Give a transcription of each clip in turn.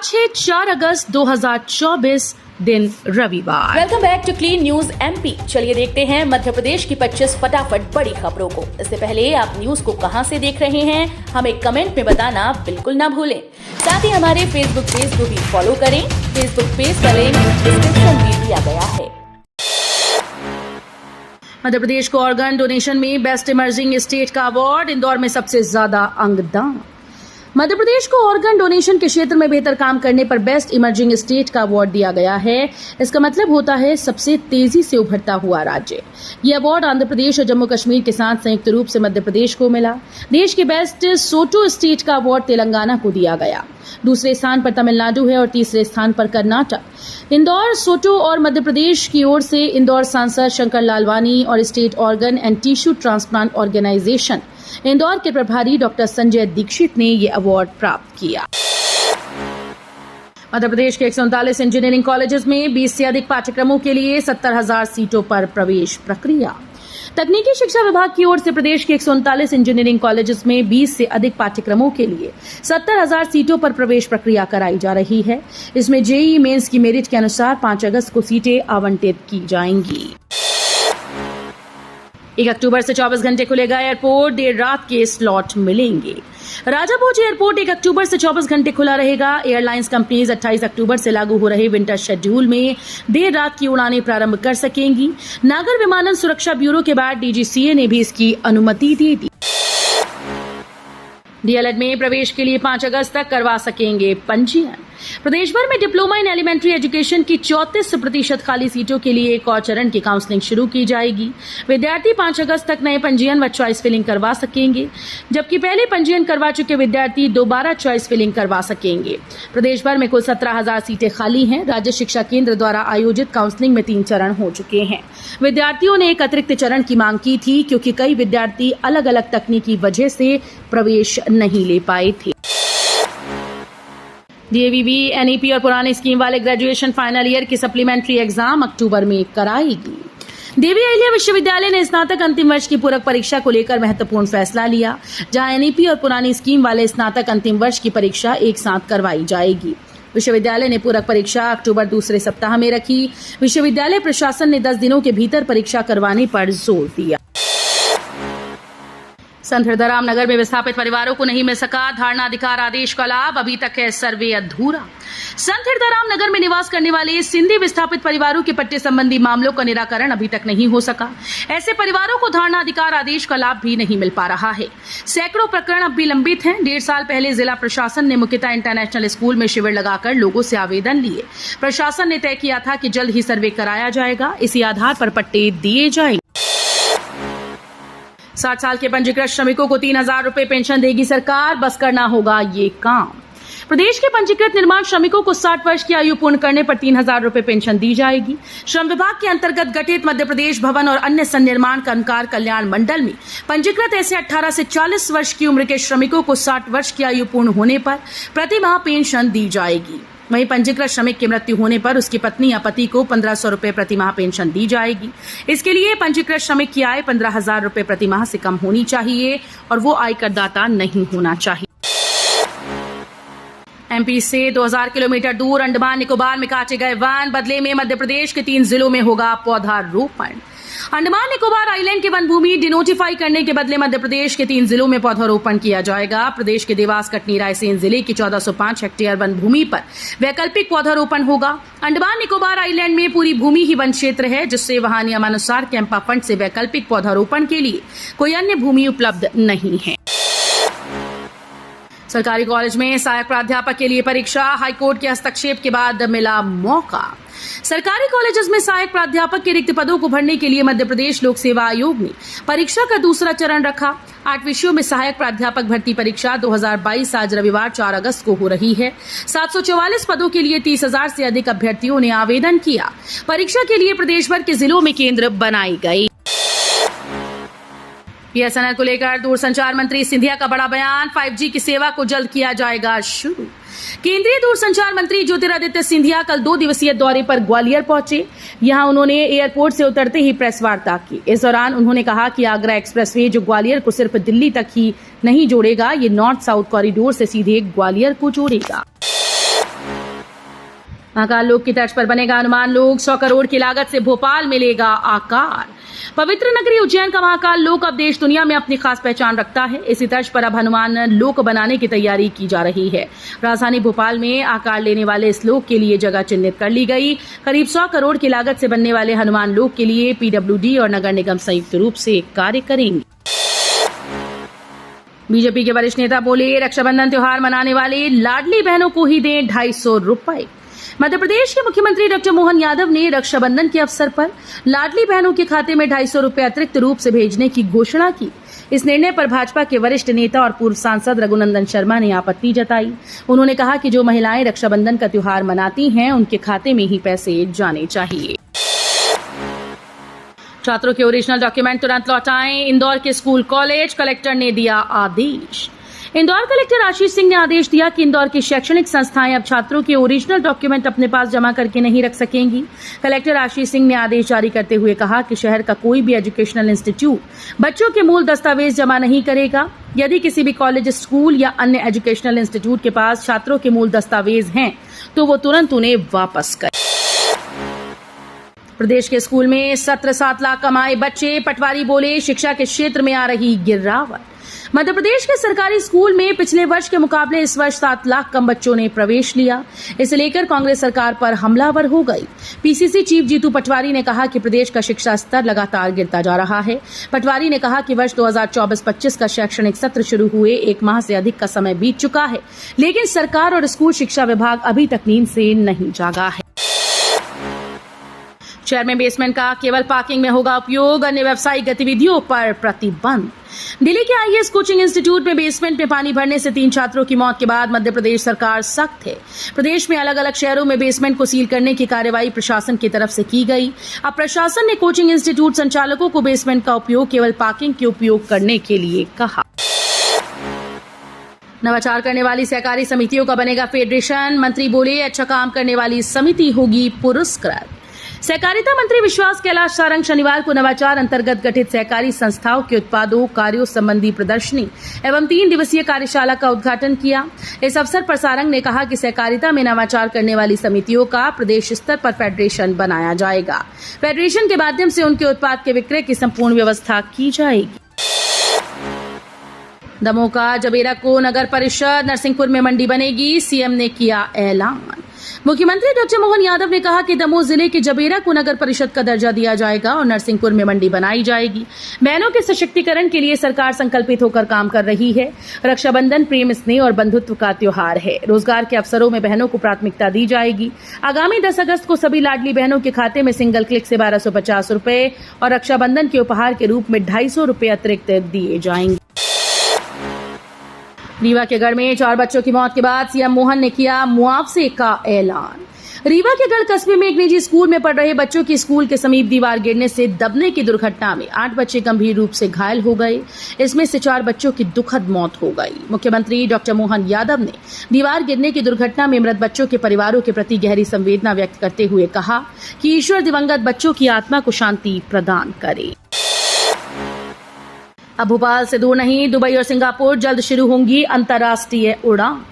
आज है 4 अगस्त 2024 दिन रविवार। Welcome back to clean news MP. चलिए देखते हैं मध्य प्रदेश की 25 फटाफट बड़ी खबरों को। इससे पहले आप न्यूज को कहां से देख रहे हैं हमें कमेंट में बताना बिल्कुल ना भूलें। साथ ही हमारे फेसबुक पेज को भी फॉलो करें। फेसबुक पेज का लिंक डिस्क्रिप्शन में दिया गया है। मध्य प्रदेश को ऑर्गन डोनेशन में बेस्ट इमर्जिंग स्टेट का अवार्ड। इंदौर में सबसे ज्यादा अंगदान। मध्य प्रदेश को ऑर्गन डोनेशन के क्षेत्र में बेहतर काम करने पर बेस्ट इमर्जिंग स्टेट का अवार्ड दिया गया है। इसका मतलब होता है सबसे तेजी से उभरता हुआ राज्य। ये अवार्ड आंध्र प्रदेश और जम्मू कश्मीर के साथ संयुक्त रूप से मध्य प्रदेश को मिला। देश के बेस्ट सोटो स्टेट का अवार्ड तेलंगाना को दिया गया। दूसरे स्थान पर तमिलनाडु है और तीसरे स्थान पर कर्नाटक। इंदौर, सोटो और मध्य प्रदेश की ओर से इंदौर सांसद शंकर लालवानी और state organ and tissue transplant organisation Indore के प्रभारी डॉक्टर संजय दीक्षित ने ये अवार्ड प्राप्त किया। मध्य प्रदेश के 139 इंजीनियरिंग कॉलेजेस में 20 से अधिक पाठ्यक्रमों के लिए 70,000 सीटों पर प्रवेश प्रक्रिया। तकनीकी शिक्षा विभाग की ओर से प्रदेश के 139 इंजीनियरिंग कॉलेजेस में 20 से अधिक पाठ्यक्रमों के लिए 70,000 सीटों पर प्रवेश प्रक्रिया कराई जा रही है। इसमें जेईई मेंस की मेरिट के अनुसार 5 अगस्त को सीटें आवंटित की जाएंगी। 1 अक्टूबर से 24 घंटे खुलेगा एयरपोर्ट। देर रात के स्लॉट मिलेंगे। राजाभोज एयरपोर्ट 1 अक्टूबर से 24 घंटे खुला रहेगा। एयरलाइंस कंपनीज 28 अक्टूबर से लागू हो रहे विंटर शेड्यूल में देर रात की उड़ानें प्रारंभ कर सकेंगी। नागर विमानन सुरक्षा ब्यूरो के बाद डीजीसीए ने भी इसकी अनुमति दे दी। डीएलएड में प्रवेश के लिए 5 अगस्त तक करवा सकेंगे पंजीयन। प्रदेश भर में डिप्लोमा इन एलिमेंट्री एजुकेशन की 34% खाली सीटों के लिए एक और चरण की काउंसलिंग शुरू की जाएगी। विद्यार्थी 5 अगस्त तक नए पंजीयन व चॉइस फिलिंग करवा सकेंगे, जबकि पहले पंजीयन करवा चुके विद्यार्थी दोबारा चॉइस फिलिंग करवा सकेंगे। प्रदेश भर में कुल 17,000 सीटें खाली हैं। राज्य शिक्षा केंद्र द्वारा आयोजित काउंसलिंग में 3 चरण हो चुके हैं। विद्यार्थियों ने एक अतिरिक्त चरण की मांग की थी, क्योंकि कई विद्यार्थी अलग अलग तकनीकी वजह से प्रवेश नहीं ले पाए थे। डीएवीबी, एनईपी और पुरानी स्कीम वाले ग्रेजुएशन फाइनल ईयर की सप्लीमेंट्री एग्जाम अक्टूबर में कराएगी। देवी अहिल्या विश्वविद्यालय ने स्नातक अंतिम वर्ष की पूरक परीक्षा को लेकर महत्वपूर्ण फैसला लिया, जहां एनईपी और पुरानी स्कीम वाले स्नातक अंतिम वर्ष की परीक्षा एक साथ करवाई जाएगी। विश्वविद्यालय ने पूरक परीक्षा अक्टूबर दूसरे सप्ताह में रखी। विश्वविद्यालय प्रशासन ने 10 दिनों के भीतर परीक्षा करवाने पर जोर दिया। संत हृदयराम नगर में विस्थापित परिवारों को नहीं मिल सका धारणा अधिकार आदेश का लाभ। अभी तक है सर्वे अधूरा। संत हृदयराम नगर में निवास करने वाले सिंधी विस्थापित परिवारों के पट्टे संबंधी मामलों का निराकरण अभी तक नहीं हो सका। ऐसे परिवारों को धारणा अधिकार आदेश का लाभ भी नहीं मिल पा रहा है। सैकड़ों प्रकरण अब भी लंबित हैं। 1.5 साल पहले जिला प्रशासन ने मुकिता इंटरनेशनल स्कूल में शिविर लगाकर लोगों से आवेदन लिए। प्रशासन ने तय किया था कि जल्द ही सर्वे कराया जाएगा। इसी आधार पर पट्टे दिए जाएंगे। 60 साल के पंजीकृत श्रमिकों को 3,000 रुपए पेंशन देगी सरकार। बस करना होगा ये काम। प्रदेश के पंजीकृत निर्माण श्रमिकों को 60 वर्ष की आयु पूर्ण करने पर 3,000 रुपए पेंशन दी जाएगी। श्रम विभाग के अंतर्गत गठित मध्य प्रदेश भवन और अन्य सन्निर्माण कर्मकार कल्याण मंडल में पंजीकृत ऐसे 18 से 40 वर्ष की उम्र के श्रमिकों को 60 वर्ष की आयु पूर्ण होने पर प्रति माह पेंशन दी जाएगी। वहीं पंजीकृत श्रमिक की मृत्यु होने पर उसकी पत्नी या पति को 1,500 रुपए प्रति माह पेंशन दी जाएगी। इसके लिए पंजीकृत श्रमिक की आय 15,000 रुपए प्रति माह से कम होनी चाहिए और वो आय करदाता नहीं होना चाहिए। एमपी से 2000 किलोमीटर दूर अंडमान निकोबार में काटे गए वन, बदले में मध्य प्रदेश के 3 जिलों में होगा पौधारोपण। अंडमान निकोबार आइलैंड के वन भूमि डिनोटिफाई करने के बदले मध्य प्रदेश के 3 जिलों में पौधारोपण किया जाएगा। प्रदेश के देवास, कटनी, रायसेन जिले की 1405 हेक्टेयर वन भूमि पर वैकल्पिक पौधारोपण होगा। अंडमान निकोबार आइलैंड में पूरी भूमि ही वन क्षेत्र है, जिससे वहां नियमानुसार कैंपा फंड से वैकल्पिक पौधारोपण के लिए कोई अन्य भूमि उपलब्ध नहीं है। सरकारी कॉलेज में सहायक प्राध्यापक के लिए परीक्षा। हाईकोर्ट के हस्तक्षेप के बाद मिला मौका। सरकारी कॉलेजेस में सहायक प्राध्यापक के रिक्त पदों को भरने के लिए मध्य प्रदेश लोक सेवा आयोग ने परीक्षा का दूसरा चरण रखा। 8 विषयों में सहायक प्राध्यापक भर्ती परीक्षा 2022 आज रविवार 4 अगस्त को हो रही है। 744 पदों के लिए 30,000 से अधिक अभ्यर्थियों ने आवेदन किया। परीक्षा के लिए प्रदेश भर के जिलों में केंद्र बनाए गए। बीएसएनएल को लेकर दूरसंचार मंत्री सिंधिया का बड़ा बयान। 5G की सेवा को जल्द किया जाएगा शुरू। केंद्रीय दूरसंचार मंत्री ज्योतिरादित्य सिंधिया कल 2 दिवसीय दौरे पर ग्वालियर पहुंचे। यहां उन्होंने एयरपोर्ट से उतरते ही प्रेस वार्ता की। इस दौरान उन्होंने कहा कि आगरा एक्सप्रेसवे जो ग्वालियर को सिर्फ दिल्ली तक ही नहीं जोड़ेगा, ये नॉर्थ साउथ कॉरिडोर से सीधे ग्वालियर को जोड़ेगा। महाकाल लोक की तर्ज पर बनेगा हनुमान लोक, 100 करोड़ की लागत से भोपाल मिलेगा आकार। पवित्र नगरी उज्जैन का महाकाल लोक अब देश दुनिया में अपनी खास पहचान रखता है। इसी तर्ज पर अब हनुमान लोक बनाने की तैयारी की जा रही है। राजधानी भोपाल में आकार लेने वाले इस लोक के लिए जगह चिन्हित कर ली गई। करीब 100 करोड़ की लागत से बनने वाले हनुमान लोक के लिए पीडब्ल्यूडी और नगर निगम संयुक्त रूप से कार्य करेंगे। बीजेपी के वरिष्ठ नेता बोले, रक्षाबंधन त्योहार मनाने वाले लाडली बहनों को ही दें 250 रुपए। मध्य प्रदेश के मुख्यमंत्री डॉक्टर मोहन यादव ने रक्षाबंधन के अवसर पर लाडली बहनों के खाते में 250 रुपए अतिरिक्त रूप से भेजने की घोषणा की। इस निर्णय पर भाजपा के वरिष्ठ नेता और पूर्व सांसद रघुनंदन शर्मा ने आपत्ति जताई। उन्होंने कहा कि जो महिलाएं रक्षाबंधन का त्योहार मनाती हैं, उनके खाते में ही पैसे जाने चाहिए। छात्रों के ओरिजिनल डॉक्यूमेंट तुरंत लौटाएं, इंदौर के स्कूल कॉलेज कलेक्टर ने दिया आदेश। इंदौर कलेक्टर आशीष सिंह ने आदेश दिया कि इंदौर की शैक्षणिक संस्थाएं अब छात्रों के ओरिजिनल डॉक्यूमेंट अपने पास जमा करके नहीं रख सकेंगी। कलेक्टर आशीष सिंह ने आदेश जारी करते हुए कहा कि शहर का कोई भी एजुकेशनल इंस्टीट्यूट बच्चों के मूल दस्तावेज जमा नहीं करेगा। यदि किसी भी कॉलेज, स्कूल या अन्य एजुकेशनल इंस्टीट्यूट के पास छात्रों के मूल दस्तावेज हैं तो वो तुरंत उन्हें वापस करें। प्रदेश के स्कूल में 7 लाख कमाए बच्चे, पटवारी बोले शिक्षा के क्षेत्र में आ रही गिरावट। मध्य प्रदेश के सरकारी स्कूल में पिछले वर्ष के मुकाबले इस वर्ष 7 लाख कम बच्चों ने प्रवेश लिया। इसे लेकर कांग्रेस सरकार पर हमलावर हो गई। पीसीसी चीफ जीतू पटवारी ने कहा कि प्रदेश का शिक्षा स्तर लगातार गिरता जा रहा है। पटवारी ने कहा कि वर्ष 2024-25 का शैक्षणिक सत्र शुरू हुए 1 माह से अधिक का समय बीत चुका है, लेकिन सरकार और स्कूल शिक्षा विभाग अभी तक नींद से नहीं जागा है। शहर में बेसमेंट का केवल पार्किंग में होगा उपयोग, अन्य व्यावसायिक गतिविधियों पर प्रतिबंध। दिल्ली के आईएएस कोचिंग इंस्टीट्यूट में बेसमेंट में पानी भरने से 3 छात्रों की मौत के बाद मध्य प्रदेश सरकार सख्त है। प्रदेश में अलग अलग शहरों में बेसमेंट को सील करने की कार्रवाई प्रशासन की तरफ से की गई। अब प्रशासन ने कोचिंग इंस्टीट्यूट संचालकों को बेसमेंट का उपयोग केवल पार्किंग के उपयोग करने के लिए कहा। नवाचार करने वाली सहकारी समितियों का बनेगा फेडरेशन। मंत्री बोले, अच्छा काम करने वाली समिति होगी पुरस्कृत। सहकारिता मंत्री विश्वास कैलाश सारंग शनिवार को नवाचार अंतर्गत गठित सहकारी संस्थाओं के उत्पादों, कार्यों संबंधी प्रदर्शनी एवं 3 दिवसीय कार्यशाला का उद्घाटन किया। इस अवसर पर सारंग ने कहा कि सहकारिता में नवाचार करने वाली समितियों का प्रदेश स्तर पर फेडरेशन बनाया जाएगा। फेडरेशन के माध्यम से उनके उत्पाद के विक्रय की संपूर्ण व्यवस्था की जाएगी। दमोह का जबेरा को नगर परिषद, नरसिंहपुर में मंडी बनेगी, सीएम ने किया ऐलान। मुख्यमंत्री डॉक्टर मोहन यादव ने कहा कि दमोह जिले के जबेरा को नगर परिषद का दर्जा दिया जाएगा और नरसिंहपुर में मंडी बनाई जाएगी। बहनों के सशक्तिकरण के लिए सरकार संकल्पित होकर काम कर रही है। रक्षाबंधन प्रेम, स्नेह और बंधुत्व का त्योहार है। रोजगार के अवसरों में बहनों को प्राथमिकता दी जाएगी। आगामी 10 अगस्त को सभी लाडली बहनों के खाते में सिंगल क्लिक से 1250 रुपए और रक्षाबंधन के उपहार के रूप में 250 रुपए अतिरिक्त दिए जाएंगे। रीवा के गढ़ में 4 बच्चों की मौत के बाद सीएम मोहन ने किया मुआवजे का ऐलान। रीवा के गढ़ कस्बे में एक निजी स्कूल में पढ़ रहे बच्चों की स्कूल के समीप दीवार गिरने से दबने की दुर्घटना में 8 बच्चे गंभीर रूप से घायल हो गए। इसमें से 4 बच्चों की दुखद मौत हो गई। मुख्यमंत्री डॉक्टर मोहन यादव ने दीवार गिरने की दुर्घटना में मृत बच्चों के परिवारों के प्रति गहरी संवेदना व्यक्त करते हुए कहा कि ईश्वर दिवंगत बच्चों की आत्मा को शांति प्रदान करे। अब भोपाल से दूर नहीं, दुबई और सिंगापुर जल्द शुरू होंगी अंतर्राष्ट्रीय उड़ान।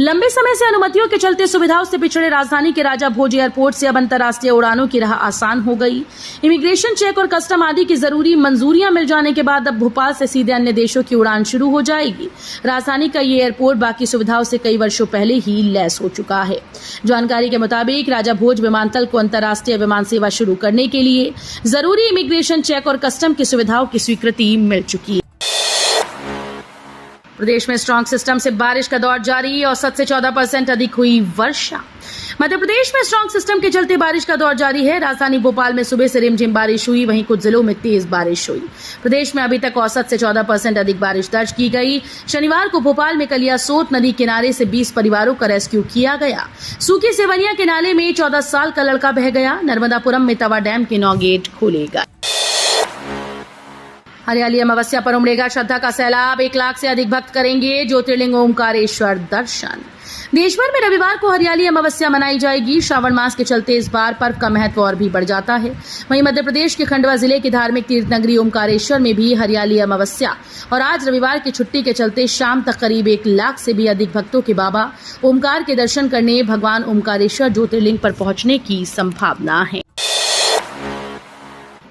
लंबे समय से अनुमतियों के चलते सुविधाओं से पिछड़े राजधानी के राजा भोज एयरपोर्ट से अब अंतर्राष्ट्रीय उड़ानों की राह आसान हो गई। इमिग्रेशन चेक और कस्टम आदि की जरूरी मंजूरियां मिल जाने के बाद अब भोपाल से सीधे अन्य देशों की उड़ान शुरू हो जाएगी। राजधानी का ये एयरपोर्ट बाकी सुविधाओं से कई वर्षों पहले ही लैस हो चुका है। जानकारी के मुताबिक राजा भोज विमानतल को अंतर्राष्ट्रीय विमान सेवा शुरू करने के लिए जरूरी इमिग्रेशन चेक और कस्टम की सुविधाओं की स्वीकृति मिल चुकी है। प्रदेश में स्ट्रांग सिस्टम से बारिश का दौर जारी, औसत से 14% अधिक हुई वर्षा। मध्य प्रदेश में स्ट्रांग सिस्टम के चलते बारिश का दौर जारी है। राजधानी भोपाल में सुबह से रिमझिम बारिश हुई, वहीं कुछ जिलों में तेज बारिश हुई। प्रदेश में अभी तक औसत से 14% अधिक बारिश दर्ज की गई। शनिवार को भोपाल में कलिया सोत नदी किनारे से 20 परिवारों का रेस्क्यू किया गया। सूखी सेवनिया के नाले में 14 साल का लड़का बह गया। नर्मदापुरम में तवा डैम के 9 गेट खोले गए। हरियाली अमावस्या पर उमड़ेगा श्रद्धा का सैलाब। 1 लाख से अधिक भक्त करेंगे ज्योतिर्लिंग ओमकारेश्वर दर्शन। देश भर में रविवार को हरियाली अमावस्या मनाई जाएगी। श्रावण मास के चलते इस बार पर्व का महत्व और भी बढ़ जाता है। वहीं मध्य प्रदेश के खंडवा जिले की धार्मिक तीर्थ नगरी ओमकारेश्वर में भी हरियाली अमावस्या और आज रविवार की छुट्टी के चलते शाम तक करीब 1 लाख से भी अधिक भक्तों के बाबा ओमकार के दर्शन करने भगवान ओमकारेश्वर ज्योतिर्लिंग पर पहुंचने की संभावना है।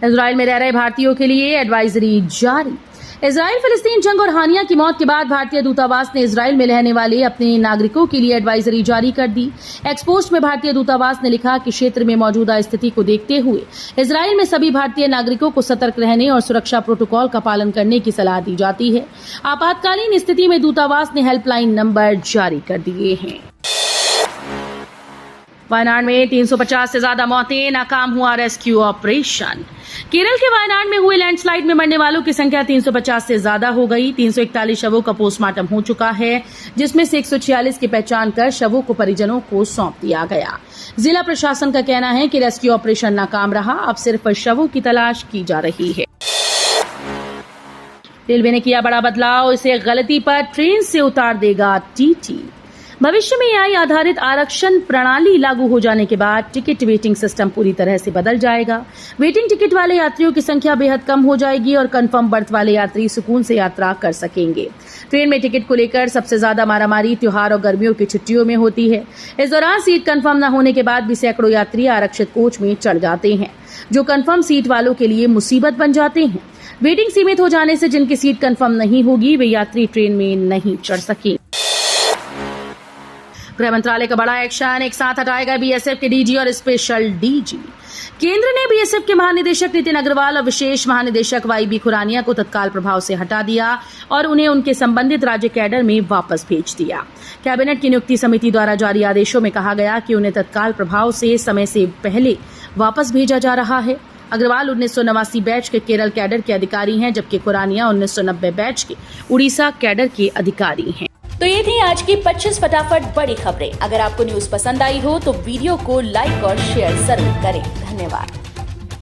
इजराइल में रह रहे भारतीयों के लिए एडवाइजरी जारी। इजराइल फिलिस्तीन जंग और हानिया की मौत के बाद भारतीय दूतावास ने इजराइल में रहने वाले अपने नागरिकों के लिए एडवाइजरी जारी कर दी। एक्सपोस्ट में भारतीय दूतावास ने लिखा कि क्षेत्र में मौजूदा स्थिति को देखते हुए इजराइल में सभी भारतीय नागरिकों को सतर्क रहने और सुरक्षा प्रोटोकॉल का पालन करने की सलाह दी जाती है। आपातकालीन स्थिति में दूतावास ने हेल्पलाइन नंबर जारी कर दिए हैं। वायनाड में 350 से ज्यादा मौतें, नाकाम हुआ रेस्क्यू ऑपरेशन। केरल के वायनाड में हुए लैंडस्लाइड में मरने वालों की संख्या 350 से ज्यादा हो गई। 341 शवों का पोस्टमार्टम हो चुका है, जिसमें से 146 की पहचान कर शवों को परिजनों को सौंप दिया गया। जिला प्रशासन का कहना है कि रेस्क्यू ऑपरेशन नाकाम रहा, अब सिर्फ शवों की तलाश की जा रही है। रेलवे ने किया बड़ा बदलाव, इसे गलती पर ट्रेन से उतार देगा टीटी। भविष्य में एआई आधारित आरक्षण प्रणाली लागू हो जाने के बाद टिकट वेटिंग सिस्टम पूरी तरह से बदल जाएगा। वेटिंग टिकट वाले यात्रियों की संख्या बेहद कम हो जाएगी और कंफर्म बर्थ वाले यात्री सुकून से यात्रा कर सकेंगे। ट्रेन में टिकट को लेकर सबसे ज्यादा मारामारी त्योहार और गर्मियों की छुट्टियों में होती है। इस दौरान सीट कंफर्म न होने के बाद भी सैकड़ों यात्री आरक्षित कोच में चढ़ जाते हैं, जो कंफर्म सीट वालों के लिए मुसीबत बन जाते हैं। वेटिंग सीमित हो जाने से जिनकी सीट कंफर्म नहीं होगी वे यात्री ट्रेन में नहीं चढ़ सकेंगे। गृह मंत्रालय का बड़ा एक्शन, एक साथ हटाएगा बीएसएफ के डीजी और स्पेशल डीजी। केंद्र ने बीएसएफ के महानिदेशक नितिन अग्रवाल और विशेष महानिदेशक वाईबी खुरानिया को तत्काल प्रभाव से हटा दिया और उन्हें उनके संबंधित राज्य कैडर में वापस भेज दिया। कैबिनेट की नियुक्ति समिति द्वारा जारी आदेशों में कहा गया कि उन्हें तत्काल प्रभाव से समय से पहले वापस भेजा जा रहा है। अग्रवाल 1989 बैच के केरल कैडर के अधिकारी हैं, जबकि खुरानिया 1990 बैच के उड़ीसा कैडर के अधिकारी हैं। तो ये थी आज की 25 फटाफट बड़ी खबरें। अगर आपको न्यूज पसंद आई हो तो वीडियो को लाइक और शेयर जरूर करें। धन्यवाद।